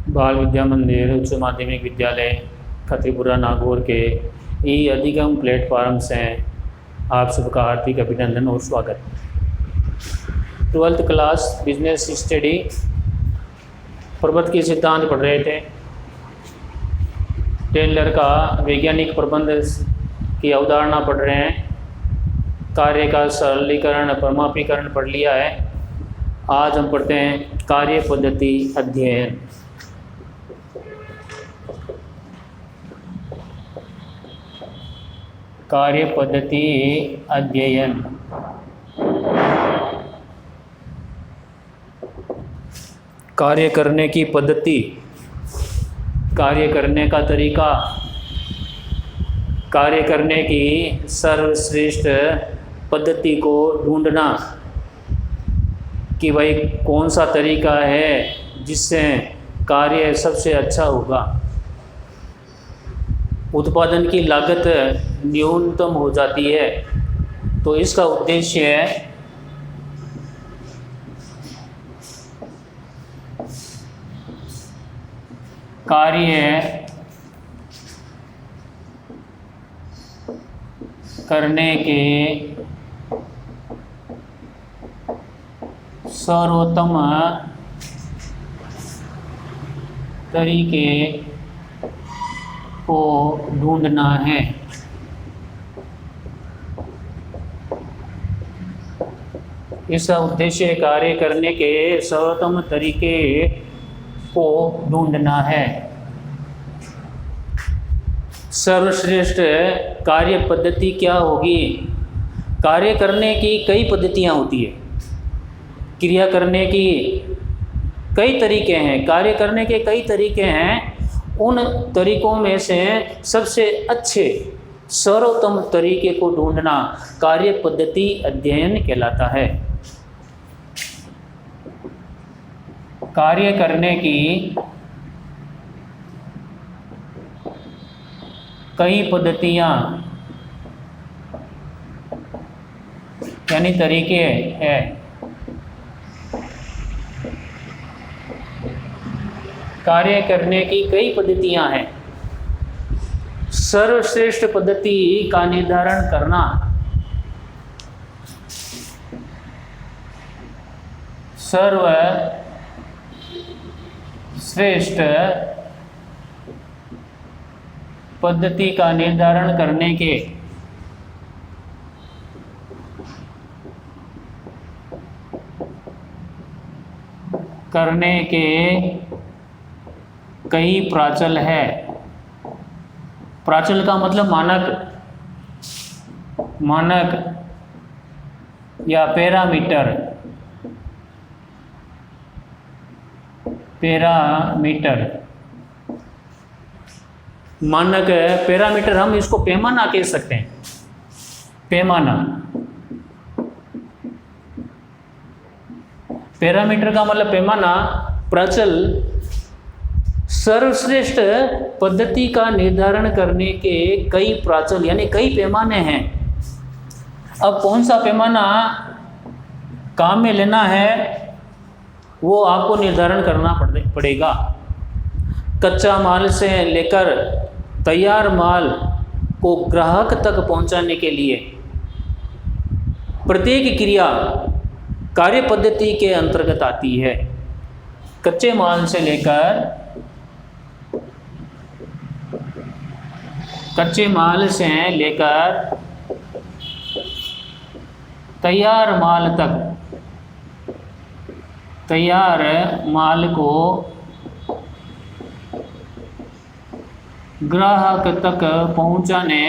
बाल विद्या मंदिर उच्च माध्यमिक विद्यालय खत्रीपुरा नागौर के ई अधिगम प्लेटफार्म से आप सबका हार्दिक अभिनंदन और स्वागत। 12th क्लास बिजनेस स्टडी प्रबंध के सिद्धांत पढ़ रहे थे। टेलर का वैज्ञानिक प्रबंध की अवधारणा पढ़ रहे हैं। कार्य का सरलीकरण परमापीकरण पढ़ लिया है। आज हम पढ़ते हैं कार्य पद्धति अध्ययन। कार्य पद्धति अध्ययन। कार्य करने की पद्धति, कार्य करने का तरीका, कार्य करने की सर्वश्रेष्ठ पद्धति को ढूंढना कि भाई कौन सा तरीका है जिससे कार्य सबसे अच्छा होगा, उत्पादन की लागत न्यूनतम हो जाती है। तो इसका उद्देश्य है कार्य करने के सर्वोत्तम तरीके को ढूंढना है। इसका उद्देश्य कार्य करने के सर्वोत्तम तरीके को ढूंढना है। सर्वश्रेष्ठ कार्य पद्धति क्या होगी? कार्य करने की कई पद्धतियाँ होती है। क्रिया करने की कई तरीके हैं, कार्य करने के कई तरीके हैं। उन तरीकों में से सबसे अच्छे सर्वोत्तम तरीके को ढूंढना कार्य पद्धति अध्ययन कहलाता है। कार्य करने की कई पद्धतियाँ यानी तरीके हैं। कार्य करने की कई पद्धतियाँ हैं। सर्वश्रेष्ठ पद्धति का निर्धारण करना, सर्वश्रेष्ठ पद्धति का निर्धारण करने के कई प्राचल है। प्राचल का मतलब मानक या पैरामीटर। मानक पैरामीटर हम इसको पैमाना कह सकते हैं। पैरामीटर का मतलब पैमाना। प्राचल सर्वश्रेष्ठ पद्धति का निर्धारण करने के कई प्राचल यानी कई पैमाने हैं। अब कौन सा पैमाना काम में लेना है वो आपको निर्धारण करना पड़ेगा। कच्चा माल से लेकर तैयार माल को ग्राहक तक पहुंचाने के लिए प्रत्येक क्रिया कार्य पद्धति के अंतर्गत आती है। कच्चे माल से लेकर तैयार माल तक, तैयार माल को ग्राहक तक पहुंचाने,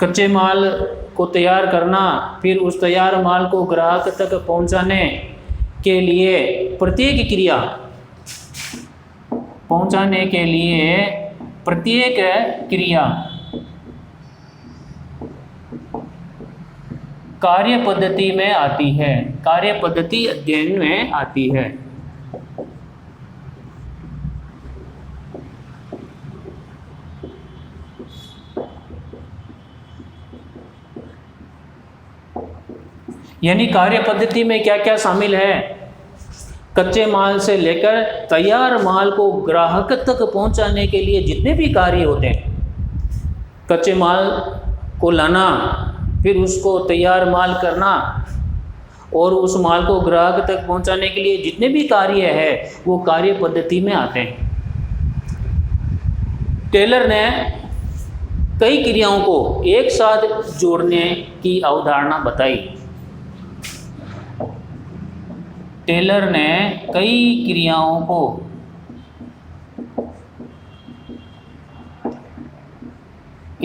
कच्चे माल को तैयार करना, फिर उस तैयार माल को ग्राहक तक पहुंचाने के लिए प्रत्येक क्रिया कार्य पद्धति में आती है, कार्य पद्धति अध्ययन में आती है। यानी कार्य पद्धति में क्या क्या शामिल है? कच्चे माल से लेकर तैयार माल को ग्राहक तक पहुंचाने के लिए जितने भी कार्य होते हैं, कच्चे माल को लाना, फिर उसको तैयार माल करना और उस माल को ग्राहक तक पहुंचाने के लिए जितने भी कार्य है वो कार्य पद्धति में आते हैं। टेलर ने कई क्रियाओं को एक साथ जोड़ने की अवधारणा बताई। टेलर ने कई क्रियाओं को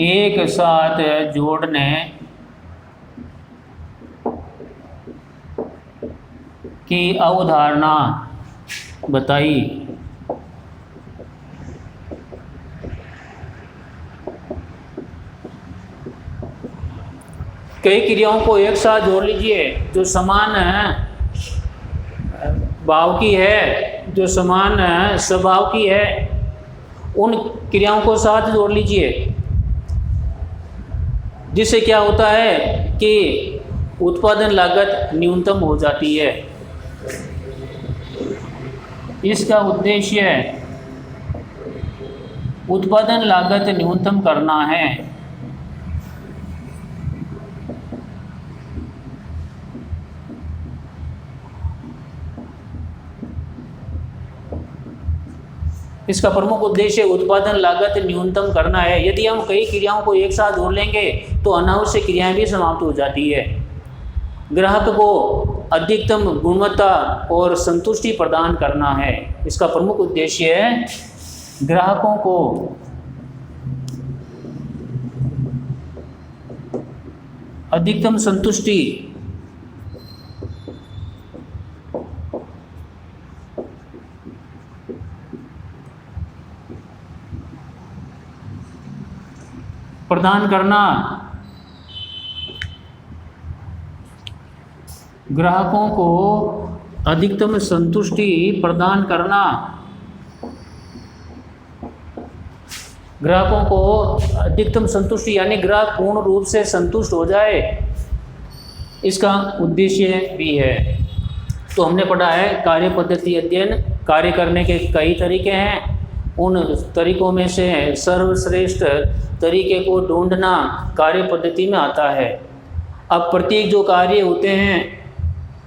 एक साथ जोड़ने की अवधारणा बताई। कई क्रियाओं को एक साथ जोड़ लीजिए जो समान भाव की है, जो समान स्वभाव की है, उन क्रियाओं को साथ जोड़ लीजिए, जिससे क्या होता है कि उत्पादन लागत न्यूनतम हो जाती है। इसका उद्देश्य उत्पादन लागत न्यूनतम करना है। इसका प्रमुख उद्देश्य उत्पादन लागत न्यूनतम करना है। यदि हम कई क्रियाओं को एक साथ जोड़ लेंगे तो अनावश्यक क्रियाएं भी समाप्त हो जाती है। ग्राहक को अधिकतम गुणवत्ता और संतुष्टि प्रदान करना है। इसका प्रमुख उद्देश्य है ग्राहकों को अधिकतम संतुष्टि प्रदान करना, ग्राहकों को अधिकतम संतुष्टि प्रदान करना, ग्राहकों को अधिकतम संतुष्टि यानी ग्राहक पूर्ण रूप से संतुष्ट हो जाए, इसका उद्देश्य भी है। तो हमने पढ़ा है कार्य पद्धति अध्ययन। कार्य करने के कई तरीके हैं, उन तरीकों में से सर्वश्रेष्ठ तरीके को ढूंढना कार्य पद्धति में आता है। अब प्रत्येक जो कार्य होते हैं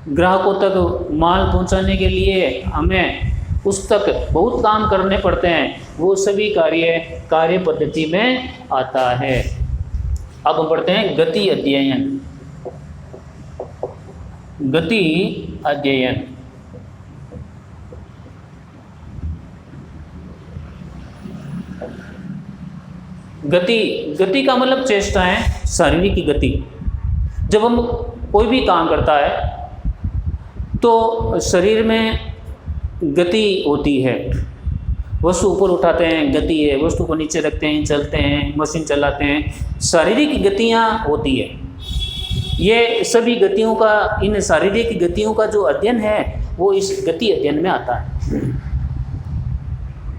ग्राहकों तक माल पहुंचाने के लिए हमें उस तक बहुत काम करने पड़ते हैं, वो सभी कार्य पद्धति में आता है। अब हम पढ़ते हैं गति अध्ययन। गति अध्ययन गति का मतलब चेष्टाएं, शारीरिक गति। जब हम कोई भी काम करता है तो शरीर में गति होती है। वस्तु ऊपर उठाते हैं, गति है। वस्तु को नीचे रखते हैं, चलते हैं, मशीन चलाते हैं, शारीरिक गतियां होती है। ये सभी गतियों का, इन शारीरिक गतियों का जो अध्ययन है वो इस गति अध्ययन में आता है।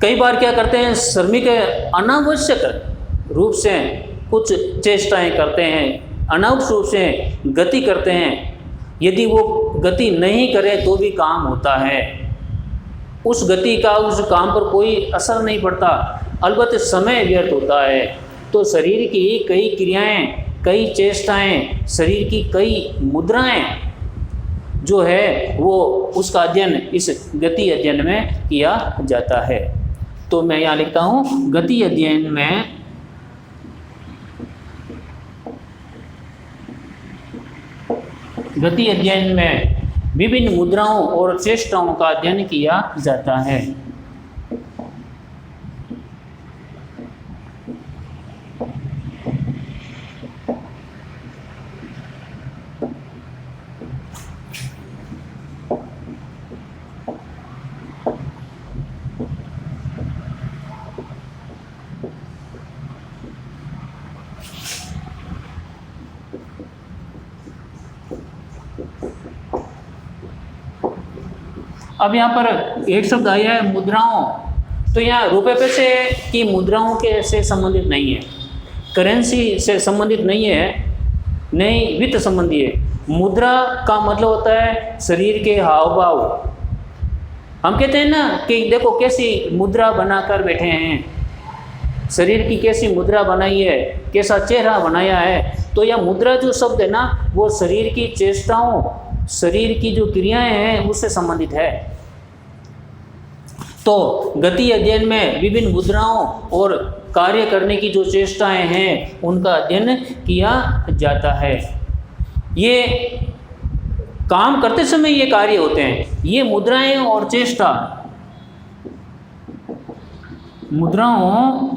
कई बार क्या करते हैं, श्रमिक अनावश्यक रूप से कुछ चेष्टाएं करते हैं, अनावश्यक रूप से गति करते हैं। यदि वो गति नहीं करे तो भी काम होता है। उस गति का उस काम पर कोई असर नहीं पड़ता, अलबत्त समय व्यर्थ होता है। तो शरीर की कई क्रियाएं, कई चेष्टाएं, शरीर की कई मुद्राएं जो है वो उसका अध्ययन इस गति अध्ययन में किया जाता है। तो मैं यहाँ लिखता हूँ गति अध्ययन में विभिन्न मुद्राओं और चेष्टाओं का अध्ययन किया जाता है। अब यहाँ पर एक शब्द आया है मुद्राओं। तो यहाँ रुपये पैसे की मुद्राओं के से संबंधित नहीं है, करेंसी से संबंधित नहीं है, नहीं वित्त संबंधी है। मुद्रा का मतलब होता है शरीर के हाव भाव, हम कहते हैं ना कि देखो कैसी मुद्रा बनाकर बैठे हैं, शरीर की कैसी मुद्रा बनाई है, कैसा चेहरा बनाया है। तो यह मुद्रा जो शब्द है ना, वो शरीर की चेष्टाओं, शरीर की जो क्रियाएं हैं उससे संबंधित है। तो गति अध्ययन में विभिन्न मुद्राओं और कार्य करने की जो चेष्टाएं हैं उनका अध्ययन किया जाता है। ये काम करते समय ये कार्य होते हैं, ये मुद्राएं और चेष्टा, मुद्राओं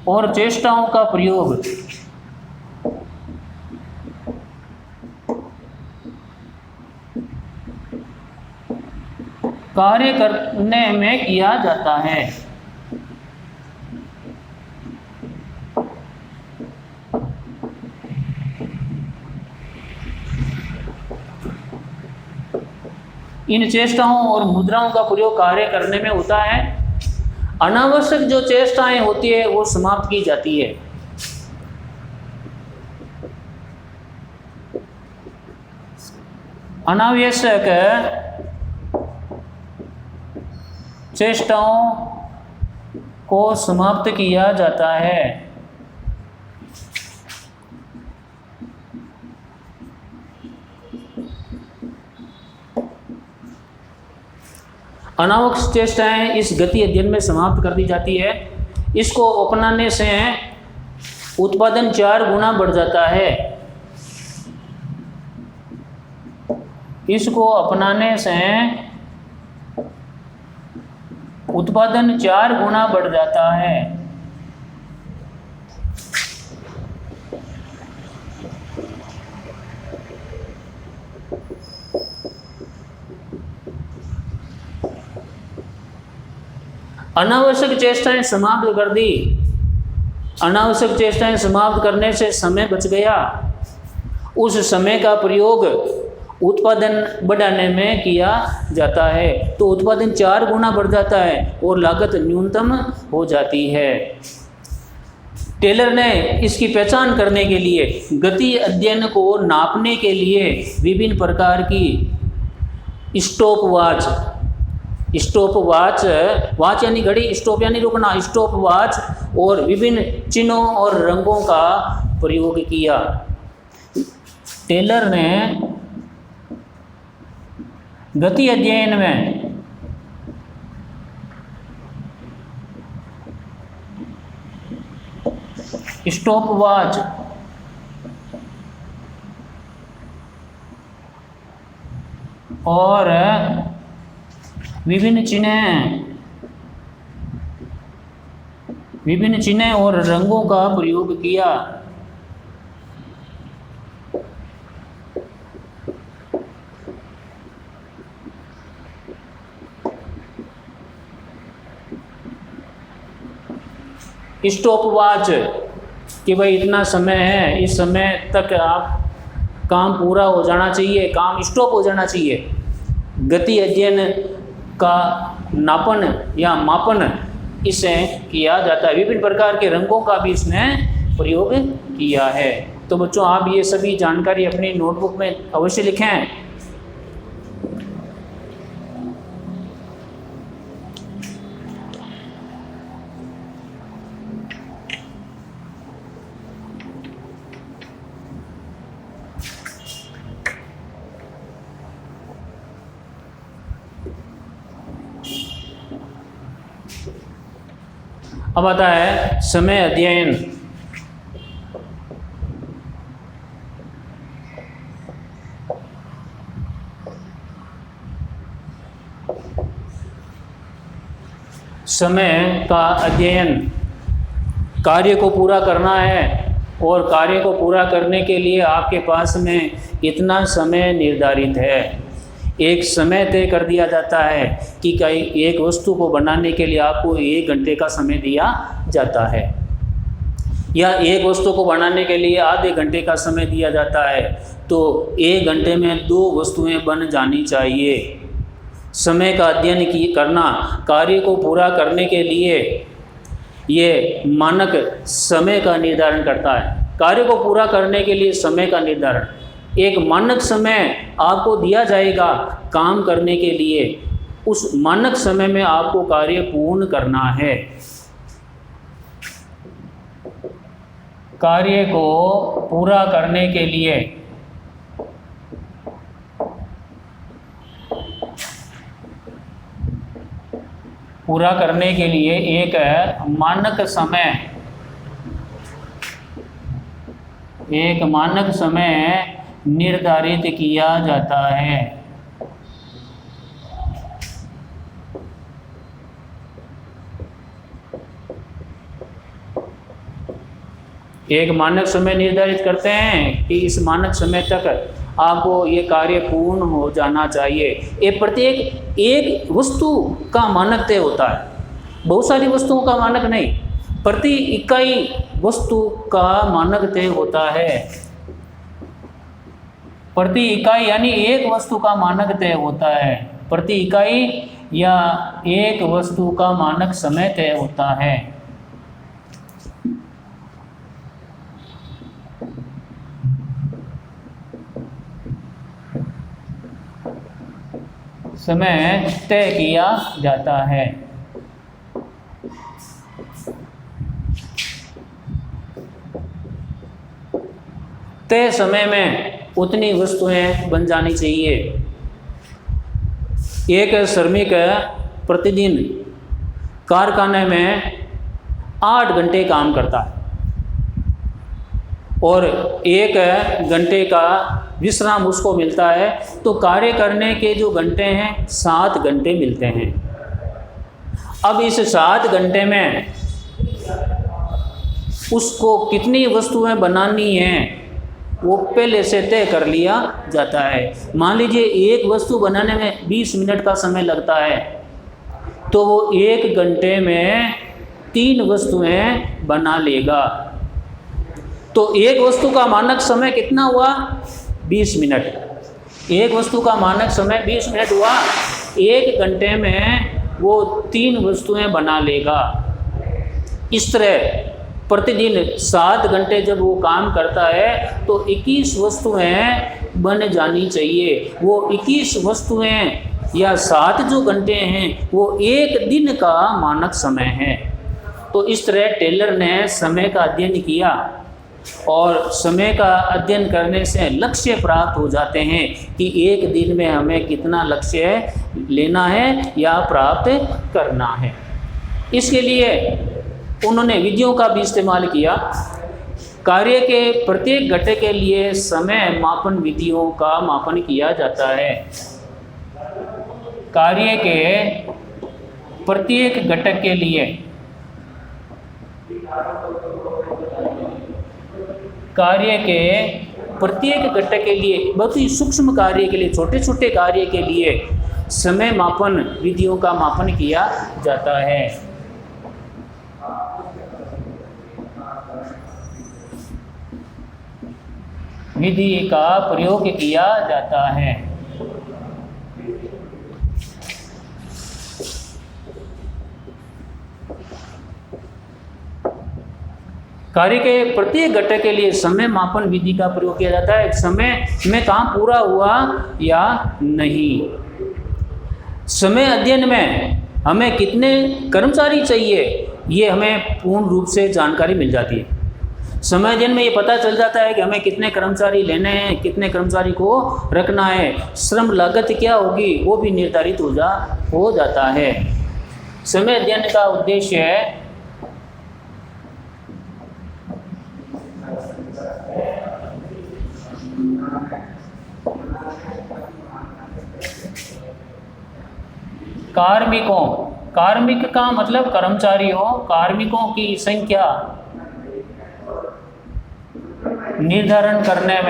और चेष्टाओं का प्रयोग कार्य करने में किया जाता है। इन चेष्टाओं और मुद्राओं का प्रयोग कार्य करने में होता है। अनावश्यक जो चेष्टाएं होती है वो समाप्त की जाती है। अनावश्यक चेष्टाओं को समाप्त किया जाता है। अनावश्यक चेष्टाएं इस गति अध्ययन में समाप्त कर दी जाती है। इसको अपनाने से उत्पादन 4 गुना बढ़ जाता है। इसको अपनाने से उत्पादन 4 गुना बढ़ जाता है। अनावश्यक चेष्टाएं समाप्त कर दी। अनावश्यक चेष्टाएं समाप्त करने से समय बच गया। उस समय का प्रयोग उत्पादन बढ़ाने में किया जाता है, तो उत्पादन 4 गुना बढ़ जाता है और लागत न्यूनतम हो जाती है। टेलर ने इसकी पहचान करने के लिए गति अध्ययन को नापने के लिए विभिन्न प्रकार की स्टॉप वॉच, वॉच यानी घड़ी, स्टॉप यानी रुकना, स्टॉप वॉच और विभिन्न चिन्हों और रंगों का प्रयोग किया। टेलर ने गति अध्ययन में स्टॉप वॉच और विभिन्न चिन्ह और रंगों का प्रयोग किया। स्टॉप वॉच कि भाई इतना समय है, इस समय तक आप काम पूरा हो जाना चाहिए, काम स्टॉप हो जाना चाहिए। गति अध्ययन का नापन या मापन इससे किया जाता है। विभिन्न प्रकार के रंगों का भी इसने प्रयोग किया है। तो बच्चों, आप ये सभी जानकारी अपनी नोटबुक में अवश्य लिखें। अब आता है समय अध्ययन। समय का अध्ययन, कार्य को पूरा करना है और कार्य को पूरा करने के लिए आपके पास में इतना समय निर्धारित है। एक समय तय कर दिया जाता है कि कई एक वस्तु को बनाने के लिए आपको 1 घंटे का समय दिया जाता है, या एक वस्तु को बनाने के लिए आधे घंटे का समय दिया जाता है। तो 1 घंटे में 2 वस्तुएं बन जानी चाहिए। समय का अध्ययन करना कार्य को पूरा करने के लिए ये मानक समय का निर्धारण करता है। कार्य को पूरा करने के लिए समय का निर्धारण, एक मानक समय आपको दिया जाएगा काम करने के लिए। उस मानक समय में आपको कार्य पूर्ण करना है। कार्य को पूरा करने के लिए एक मानक समय निर्धारित किया जाता है। एक मानक समय निर्धारित करते हैं कि इस मानक समय तक आपको ये कार्य पूर्ण हो जाना चाहिए। ये प्रत्येक एक वस्तु का मानक तय होता है, बहुत सारी वस्तुओं का मानक नहीं, प्रति इकाई वस्तु का मानक तय होता है। प्रति इकाई यानी एक वस्तु का मानक तय होता है, प्रति इकाई या एक वस्तु का मानक समय तय होता है। समय तय किया जाता है। तय समय में उतनी वस्तुएं बन जानी चाहिए। एक श्रमिक प्रतिदिन कारखाने में 8 घंटे काम करता है और 1 घंटे का विश्राम उसको मिलता है, तो कार्य करने के जो घंटे हैं 7 घंटे मिलते हैं। अब इस 7 घंटे में उसको कितनी वस्तुएं बनानी हैं वो पहले से तय कर लिया जाता है। मान लीजिए एक वस्तु बनाने में 20 मिनट का समय लगता है, तो वो 1 घंटे में 3 वस्तुएं बना लेगा। तो एक वस्तु का मानक समय कितना हुआ? 20 मिनट। एक वस्तु का मानक समय 20 मिनट हुआ, 1 घंटे में वो 3 वस्तुएं बना लेगा। इस तरह प्रतिदिन 7 घंटे जब वो काम करता है तो 21 वस्तुएं बन जानी चाहिए। वो 21 वस्तुएं या 7 जो घंटे हैं वो 1 दिन का मानक समय है। तो इस तरह टेलर ने समय का अध्ययन किया और समय का अध्ययन करने से लक्ष्य प्राप्त हो जाते हैं कि एक दिन में हमें कितना लक्ष्य लेना है या प्राप्त करना है। इसके लिए उन्होंने विधियों का भी इस्तेमाल किया। कार्य के प्रत्येक घटक के लिए समय मापन विधियों का मापन किया जाता है। कार्य के प्रत्येक घटक के लिए बहुत ही सूक्ष्म कार्य के लिए, छोटे छोटे कार्य के लिए समय मापन विधियों का मापन किया जाता है। विधि का प्रयोग किया जाता है। कार्य के प्रत्येक घटक के लिए समय मापन विधि का प्रयोग किया जाता है। समय में काम पूरा हुआ या नहीं। समय अध्ययन में हमें कितने कर्मचारी चाहिए ये हमें पूर्ण रूप से जानकारी मिल जाती है। समय अध्ययन में ये पता चल जाता है कि हमें कितने कर्मचारी लेने हैं, कितने कर्मचारी को रखना है, श्रम लागत क्या होगी वो भी निर्धारित हो जाता है। समय अध्ययन का उद्देश्य है कार्मिक का मतलब कर्मचारियों, कार्मिकों की संख्या निर्धारण करने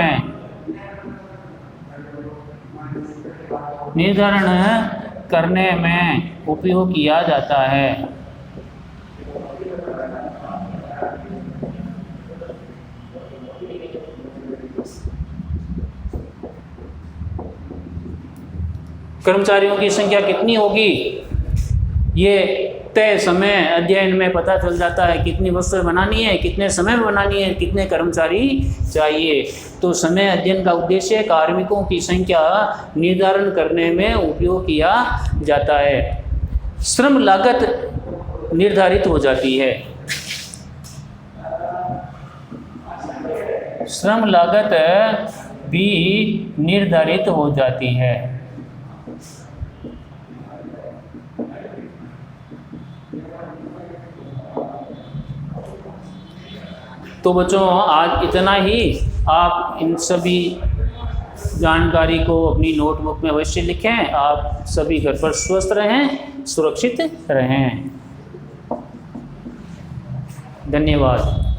में उपयोग किया जाता है। कर्मचारियों की संख्या कितनी होगी ये तय समय अध्ययन में पता चल जाता है कितनी वस्तुएं बनानी है, कितने समय में बनानी है, कितने कर्मचारी चाहिए। तो समय अध्ययन का उद्देश्य कार्मिकों की संख्या निर्धारण करने में उपयोग किया जाता है। श्रम लागत निर्धारित हो जाती है। श्रम लागत भी निर्धारित हो जाती है। तो बच्चों आज इतना ही। आप इन सभी जानकारी को अपनी नोटबुक में अवश्य लिखें। आप सभी घर पर स्वस्थ रहें, सुरक्षित रहें। धन्यवाद।